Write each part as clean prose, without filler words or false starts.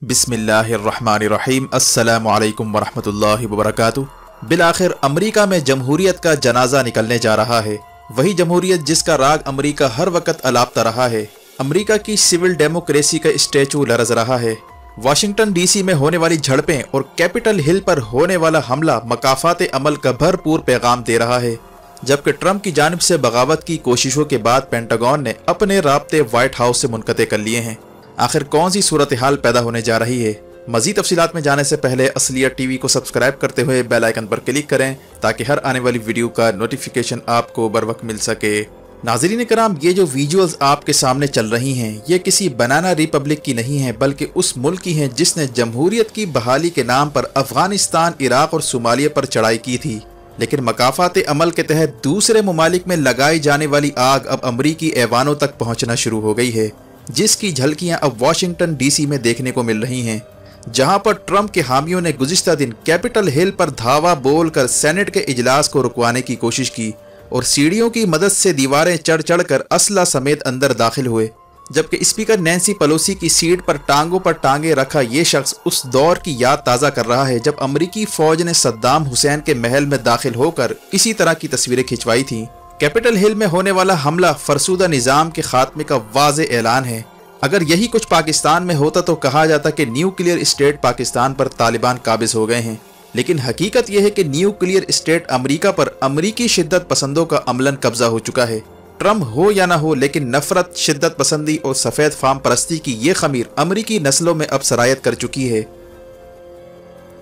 बिस्मिल्लाहिर्रहमानिर्रहीम अस्सलामुअलैकुम वरहमतुल्लाहि वबरकातुहू। बिलाखिर अमरीका में जमहूरियत का जनाजा निकलने जा रहा है। वही जमहूरियत जिसका राग अमरीका हर वक्त अलापता रहा है। अमरीका की सिविल डेमोक्रेसी का स्टैचू लरज रहा है। वाशिंगटन डीसी में होने वाली झड़पें और कैपिटल हिल पर होने वाला हमला मकाफात अमल का भरपूर पैगाम दे रहा है। जबकि ट्रंप की जानिब से बगावत की कोशिशों के बाद पेंटागन ने अपने राब्ते व्हाइट हाउस से मुनक़ते कर लिए हैं। आखिर कौन सी सूरत हाल पैदा होने जा रही है? मज़ीद तफसीलात में जाने से पहले असलियत टीवी को सब्सक्राइब करते हुए बेल आइकन पर क्लिक करें ताकि हर आने वाली वीडियो का नोटिफिकेशन आपको बर वक्त मिल सके। नाज़रीन कराम, ये जो विजुअल्स आपके सामने चल रही हैं ये किसी बनाना रिपब्लिक की नहीं है बल्कि उस मुल्क की हैं जिसने जमहूरियत की बहाली के नाम पर अफगानिस्तान, इराक और सोमालिया पर चढ़ाई की थी। लेकिन मकाफात अमल के तहत दूसरे ममालिक में लगाई जाने वाली आग अब अमरीकी ऐवानों तक पहुँचना शुरू हो गई है, जिसकी झलकियां अब वाशिंगटन डीसी में देखने को मिल रही हैं, जहां पर ट्रंप के हामियों ने गुज़िश्ता दिन कैपिटल हिल पर धावा बोलकर सेनेट के इजलास को रुकवाने की कोशिश की और सीढ़ियों की मदद से दीवारें चढ़ चढ़कर असला समेत अंदर दाखिल हुए। जबकि स्पीकर नैन्सी पेलोसी की सीट पर टांगों पर टांगे रखा ये शख्स उस दौर की याद ताज़ा कर रहा है जब अमरीकी फौज ने सद्दाम हुसैन के महल में दाखिल होकर इसी तरह की तस्वीरें खिंचवाई थीं। कैपिटल हिल में होने वाला हमला फरसूदा निज़ाम के खात्मे का वाज़े ऐलान है। अगर यही कुछ पाकिस्तान में होता तो कहा जाता कि न्यूक्लियर स्टेट पाकिस्तान पर तालिबान काबिज हो गए हैं। लेकिन हकीकत यह है कि न्यूक्लियर स्टेट अमरीका पर अमरीकी शिद्दत पसंदों का अमलन कब्जा हो चुका है। ट्रंप हो या ना हो, लेकिन नफरत, शिद्दत पसंदी और सफ़ेद फार्म परस्ती की ये खमीर अमरीकी नस्लों में अब सरायत कर चुकी है।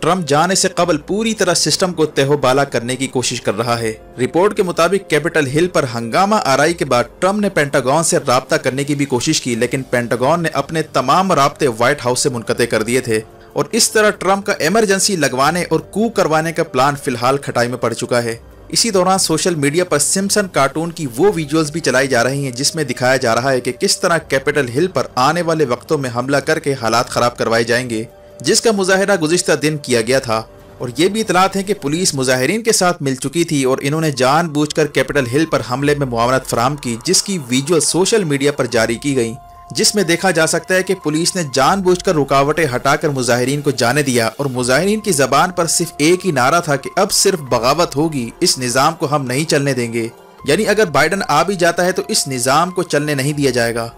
ट्रंप जाने से कबल पूरी तरह सिस्टम को तहोबाला करने की कोशिश कर रहा है। रिपोर्ट के मुताबिक कैपिटल हिल पर हंगामा आराई के बाद ट्रंप ने पेंटागन से राब्ता करने की भी कोशिश की, लेकिन पेंटागन ने अपने तमाम राब्ते व्हाइट हाउस से मुनक़ते कर दिए थे और इस तरह ट्रंप का इमरजेंसी लगवाने और कू करवाने का प्लान फिलहाल खटाई में पड़ चुका है। इसी दौरान सोशल मीडिया पर सिम्पसन कार्टून की वो वीडियोस भी चलाई जा रही हैं जिसमें दिखाया जा रहा है कि किस तरह कैपिटल हिल पर आने वाले वक्तों में हमला करके हालात ख़राब करवाए जाएंगे, जिसका मुजाहिरा गुज़िश्ता दिन किया गया था। और ये भी इतलात है कि पुलिस मुजाहिरीन के साथ मिल चुकी थी और इन्होंने जानबूझकर कैपिटल हिल पर हमले में मुआवनत फराहम की, जिसकी वीडियो सोशल मीडिया पर जारी की गई, जिसमें देखा जा सकता है कि पुलिस ने जानबूझकर रुकावटें हटाकर मुजाहिरीन को जाने दिया और मुजाहिरीन की ज़बान पर सिर्फ एक ही नारा था कि अब सिर्फ बगावत होगी, इस निज़ाम को हम नहीं चलने देंगे। यानी अगर बाइडन आ भी जाता है तो इस निज़ाम को चलने नहीं दिया जाएगा।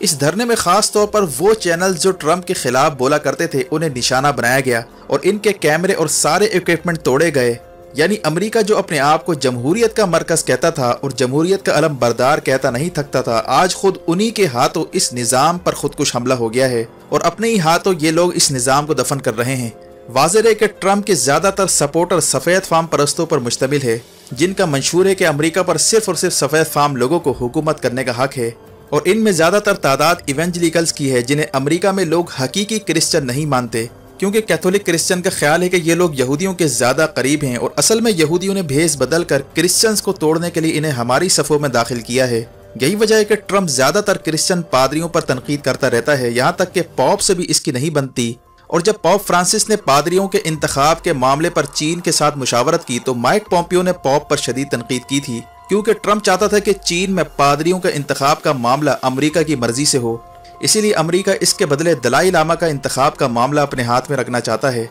इस धरने में खास तौर पर वो चैनल्स जो ट्रंप के खिलाफ बोला करते थे उन्हें निशाना बनाया गया और इनके कैमरे और सारे इक्विपमेंट तोड़े गए। यानी अमेरिका जो अपने आप को जमहूरियत का मरकज कहता था और जमहूरियत का अलम बरदार कहता नहीं थकता था, आज खुद उन्हीं के हाथों इस निज़ाम पर खुदकुश हमला हो गया है और अपने ही हाथों ये लोग इस निज़ाम को दफन कर रहे हैं। वाज़ेह है कि ट्रंप के ज़्यादातर सपोर्टर सफ़ेद फार्म परस्तों पर मुश्तमिल है, जिनका मंशूर है कि अमरीका पर सिर्फ और सिर्फ सफ़ेद फार्म लोगों को हुकूमत करने का हक है और इनमें ज़्यादातर तादाद इवेंजलिकल्स की है, जिन्हें अमेरिका में लोग हकीकी क्रिश्चियन नहीं मानते, क्योंकि कैथोलिक क्रिश्चियन का ख्याल है कि ये लोग यहूदियों के ज़्यादा करीब हैं और असल में यहूदियों ने भेस बदल कर क्रिश्चियंस को तोड़ने के लिए इन्हें हमारी सफ़ों में दाखिल किया है। यही वजह है कि ट्रंप ज़्यादातर क्रिश्चियन पादरियों पर तनकीद करता रहता है, यहाँ तक कि पॉप से भी इसकी नहीं बनती। और जब पॉप फ्रांसिस ने पादरियों के इंतखाब के मामले पर चीन के साथ मुशावरत की तो माइक पोम्पियो ने पॉप पर शदीद तनकीद की थी, क्योंकि ट्रंप चाहता था कि चीन में पादरियों का इंतखाब का मामला अमरीका की मर्जी से हो, इसीलिए अमरीका इसके बदले दलाई लामा का इंतखाब का मामला अपने हाथ में रखना चाहता है।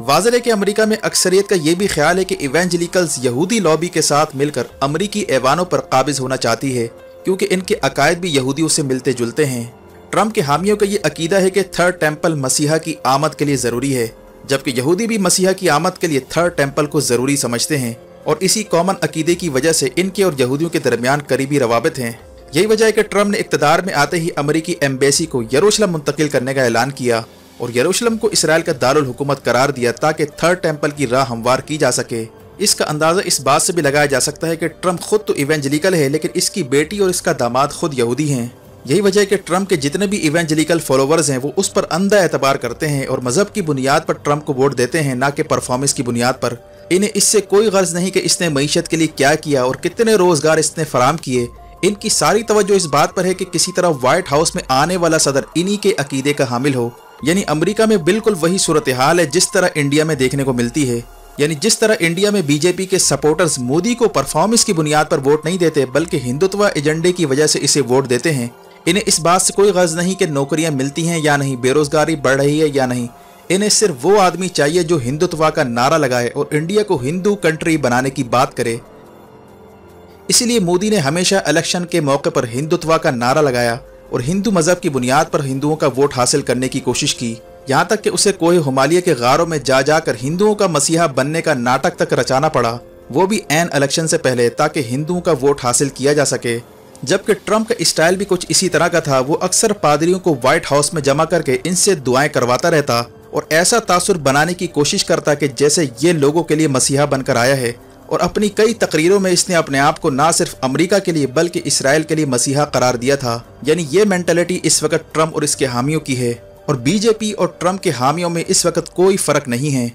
वाज़ेह है कि अमरीका में अक्सरियत का यह भी ख्याल है कि इवेंजलिकल्स यहूदी लॉबी के साथ मिलकर अमरीकी ऐवानों पर काबिज होना चाहती है, क्योंकि इनके अकायद भी यहूदियों से मिलते जुलते हैं। ट्रंप के हामियों का ये अकीदा है कि थर्ड टेम्पल मसीहा की आमद के लिए ज़रूरी है, जबकि यहूदी भी मसीहा की आमद के लिए थर्ड टेम्पल को ज़रूरी समझते हैं और इसी कॉमन अकीदे की वजह से इनके और यहूदियों के दरमियान करीबी रवाबित हैं। यही वजह है कि ट्रंप ने इक़्तिदार में आते ही अमरीकी एम्बेसी को यरूशलेम मुंतकिल करने का ऐलान किया और यरूशलेम को इसराइल का दारुल हुकूमत करार दिया ताकि थर्ड टेम्पल की राह हमवार की जा सके। इसका अंदाज़ा इस बात से भी लगाया जा सकता है कि ट्रंप खुद तो इवेंजलिकल है, लेकिन इसकी बेटी और इसका दामाद खुद यहूदी हैं। यही वजह है कि ट्रंप के जितने भी इवेंजलिकल फॉलोवर्स हैं वो उस पर अंधा एतबार करते हैं और मजहब की बुनियाद पर ट्रंप को वोट देते हैं, ना कि परफॉर्मेंस की बुनियाद पर। इन्हें इससे कोई गर्ज नहीं कि इसने मईशत के लिए क्या किया और कितने रोजगार इसने फराम किए। इनकी सारी तवज्जो इस बात पर है कि किसी तरह व्हाइट हाउस में आने वाला सदर इन्हीं के अकीदे का हामिल हो। यानी अमेरिका में बिल्कुल वही सूरत हाल है जिस तरह इंडिया में देखने को मिलती है। यानी जिस तरह इंडिया में बीजेपी के सपोर्टर्स मोदी को परफॉर्मेंस की बुनियाद पर वोट नहीं देते बल्कि हिंदुत्व एजेंडे की वजह से इसे वोट देते हैं, इन्हें इस बात से कोई गर्ज नहीं कि नौकरियां मिलती हैं या नहीं, बेरोजगारी बढ़ रही है या नहीं। इन्हें सिर्फ वो आदमी चाहिए जो हिंदुत्व का नारा लगाए और इंडिया को हिंदू कंट्री बनाने की बात करे। इसीलिए मोदी ने हमेशा इलेक्शन के मौके पर हिंदुत्व का नारा लगाया और हिंदू मजहब की बुनियाद पर हिंदुओं का वोट हासिल करने की कोशिश की। यहाँ तक कि उसे कोहे हिमालय के गारों में जा जाकर हिंदुओं का मसीहा बनने का नाटक तक रचाना पड़ा, वो भी एन इलेक्शन से पहले, ताकि हिंदुओं का वोट हासिल किया जा सके। जबकि ट्रंप का स्टाइल भी कुछ इसी तरह का था। वो अक्सर पादरियों को व्हाइट हाउस में जमा करके इनसे दुआएं करवाता रहता और ऐसा तासुर बनाने की कोशिश करता कि जैसे ये लोगों के लिए मसीहा बनकर आया है। और अपनी कई तकरीरों में इसने अपने आप को ना सिर्फ अमेरिका के लिए बल्कि इसराइल के लिए मसीहा करार दिया था। यानी ये मेंटालिटी इस वक्त ट्रंप और इसके हामियों की है और बीजेपी और ट्रंप के हामियों में इस वक्त कोई फर्क नहीं है।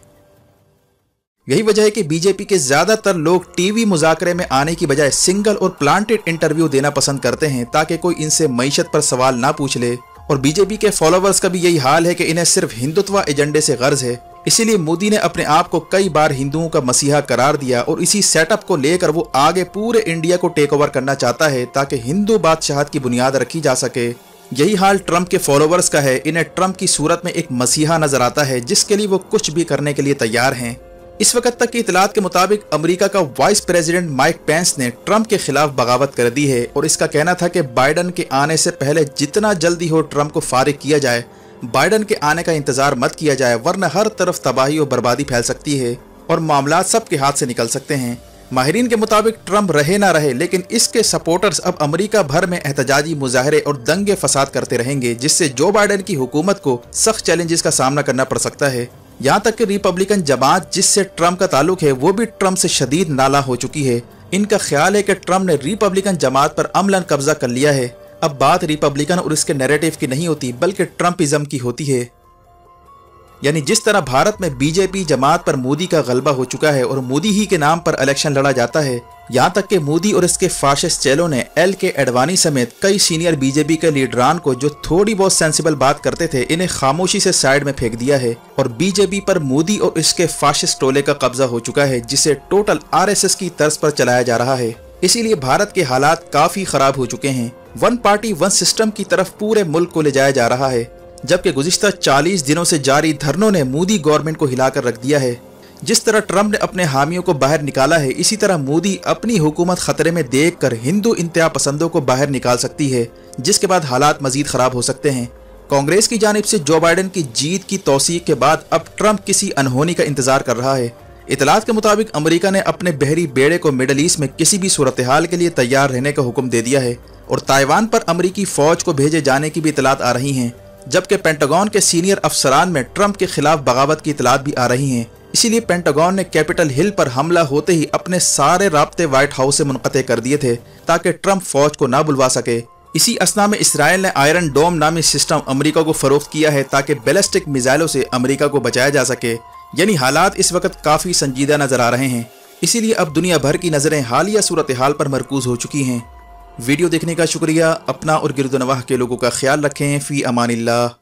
यही वजह है कि बीजेपी के ज्यादातर लोग टीवी मुज़ाकरे में आने की बजाय सिंगल और प्लांटेड इंटरव्यू देना पसंद करते हैं, ताकि कोई इनसे मईशत पर सवाल ना पूछ ले। और बीजेपी के फॉलोवर्स का भी यही हाल है कि इन्हें सिर्फ हिंदुत्व एजेंडे से गर्ज है। इसीलिए मोदी ने अपने आप को कई बार हिंदुओं का मसीहा करार दिया और इसी सेटअप को लेकर वो आगे पूरे इंडिया को टेक ओवर करना चाहता है, ताकि हिंदू बादशाहत की बुनियाद रखी जा सके। यही हाल ट्रंप के फॉलोवर्स का है। इन्हें ट्रंप की सूरत में एक मसीहा नजर आता है, जिसके लिए वो कुछ भी करने के लिए तैयार हैं। इस वक्त तक की इतलात के मुताबिक अमेरिका का वाइस प्रेसिडेंट माइक पेंस ने ट्रंप के खिलाफ बगावत कर दी है और इसका कहना था कि बाइडन के आने से पहले जितना जल्दी हो ट्रंप को फारिग किया जाए। बाइडन के आने का इंतजार मत किया जाए, वरना हर तरफ तबाही और बर्बादी फैल सकती है और मामला सबके हाथ से निकल सकते हैं। माहिरीन के मुताबिक ट्रंप रहे ना रहे, लेकिन इसके सपोर्टर्स अब अमेरिका भर में एहतजाजी मुजाहरे और दंगे फसाद करते रहेंगे, जिससे जो बाइडन की हुकूमत को सख्त चैलेंजेस का सामना करना पड़ सकता है। यहाँ तक कि रिपब्लिकन जमात जिससे ट्रंप का ताल्लुक है वो भी ट्रंप से शदीद नाला हो चुकी है। इनका ख्याल है कि ट्रंप ने रिपब्लिकन जमात पर अमलन कब्जा कर लिया है। अब बात रिपब्लिकन और इसके नैरेटिव की नहीं होती, बल्कि ट्रंपिज्म की होती है। यानी जिस तरह भारत में बीजेपी जमात पर मोदी का गलबा हो चुका है और मोदी ही के नाम पर इलेक्शन लड़ा जाता है, यहाँ तक कि मोदी और इसके फाशिस्ट चेलों ने LK एडवाणी समेत कई सीनियर बीजेपी के लीडरान को जो थोड़ी बहुत सेंसिबल बात करते थे, इन्हें खामोशी से साइड में फेंक दिया है और बीजेपी पर मोदी और इसके फाशिस्ट टोले का कब्जा हो चुका है, जिसे टोटल RSS की तर्ज पर चलाया जा रहा है। इसीलिए भारत के हालात काफी खराब हो चुके हैं। वन पार्टी वन सिस्टम की तरफ पूरे मुल्क को ले जाया जा रहा है, जबकि गुज़िश्ता 40 दिनों से जारी धरनों ने मोदी गवर्नमेंट को हिलाकर रख दिया है। जिस तरह ट्रंप ने अपने हामियों को बाहर निकाला है, इसी तरह मोदी अपनी हुकूमत खतरे में देखकर हिंदू इंतहा पसंदों को बाहर निकाल सकती है, जिसके बाद हालात मजीद खराब हो सकते हैं। कांग्रेस की जानिब से जो बाइडन की जीत की तौसीक के बाद अब ट्रंप किसी अनहोनी का इंतजार कर रहा है। इतलात के मुताबिक अमेरिका ने अपने बहरी बेड़े को मिडल ईस्ट में किसी भी सूरत हाल के लिए तैयार रहने का हुक्म दे दिया है और ताइवान पर अमेरिकी फौज को भेजे जाने की भी इतलात आ रही हैं, जबकि पेंटागन के सीनियर अफसरान में ट्रंप के खिलाफ बगावत की इतलात भी आ रही हैं। इसीलिए पेंटागन ने कैपिटल हिल पर हमला होते ही अपने सारे राब्ते व्हाइट हाउस से मुनक़ते कर दिए थे, ताकि ट्रंप फौज को ना बुलवा सके। इसी असना में इसराइल ने आयरन डोम नामी सिस्टम अमेरिका को फरोख्त किया है, ताकि बैलिस्टिक मिसाइलों से अमेरिका को बचाया जा सके। यानी हालात इस वक्त काफ़ी संजीदा नज़र आ रहे हैं। इसीलिए अब दुनिया भर की नज़रें हालिया सूरत हाल पर मरकूज हो चुकी हैं। वीडियो देखने का शुक्रिया। अपना और गिरदोनवाह के लोगों का ख्याल रखें। फ़ी अमानिल्लाह।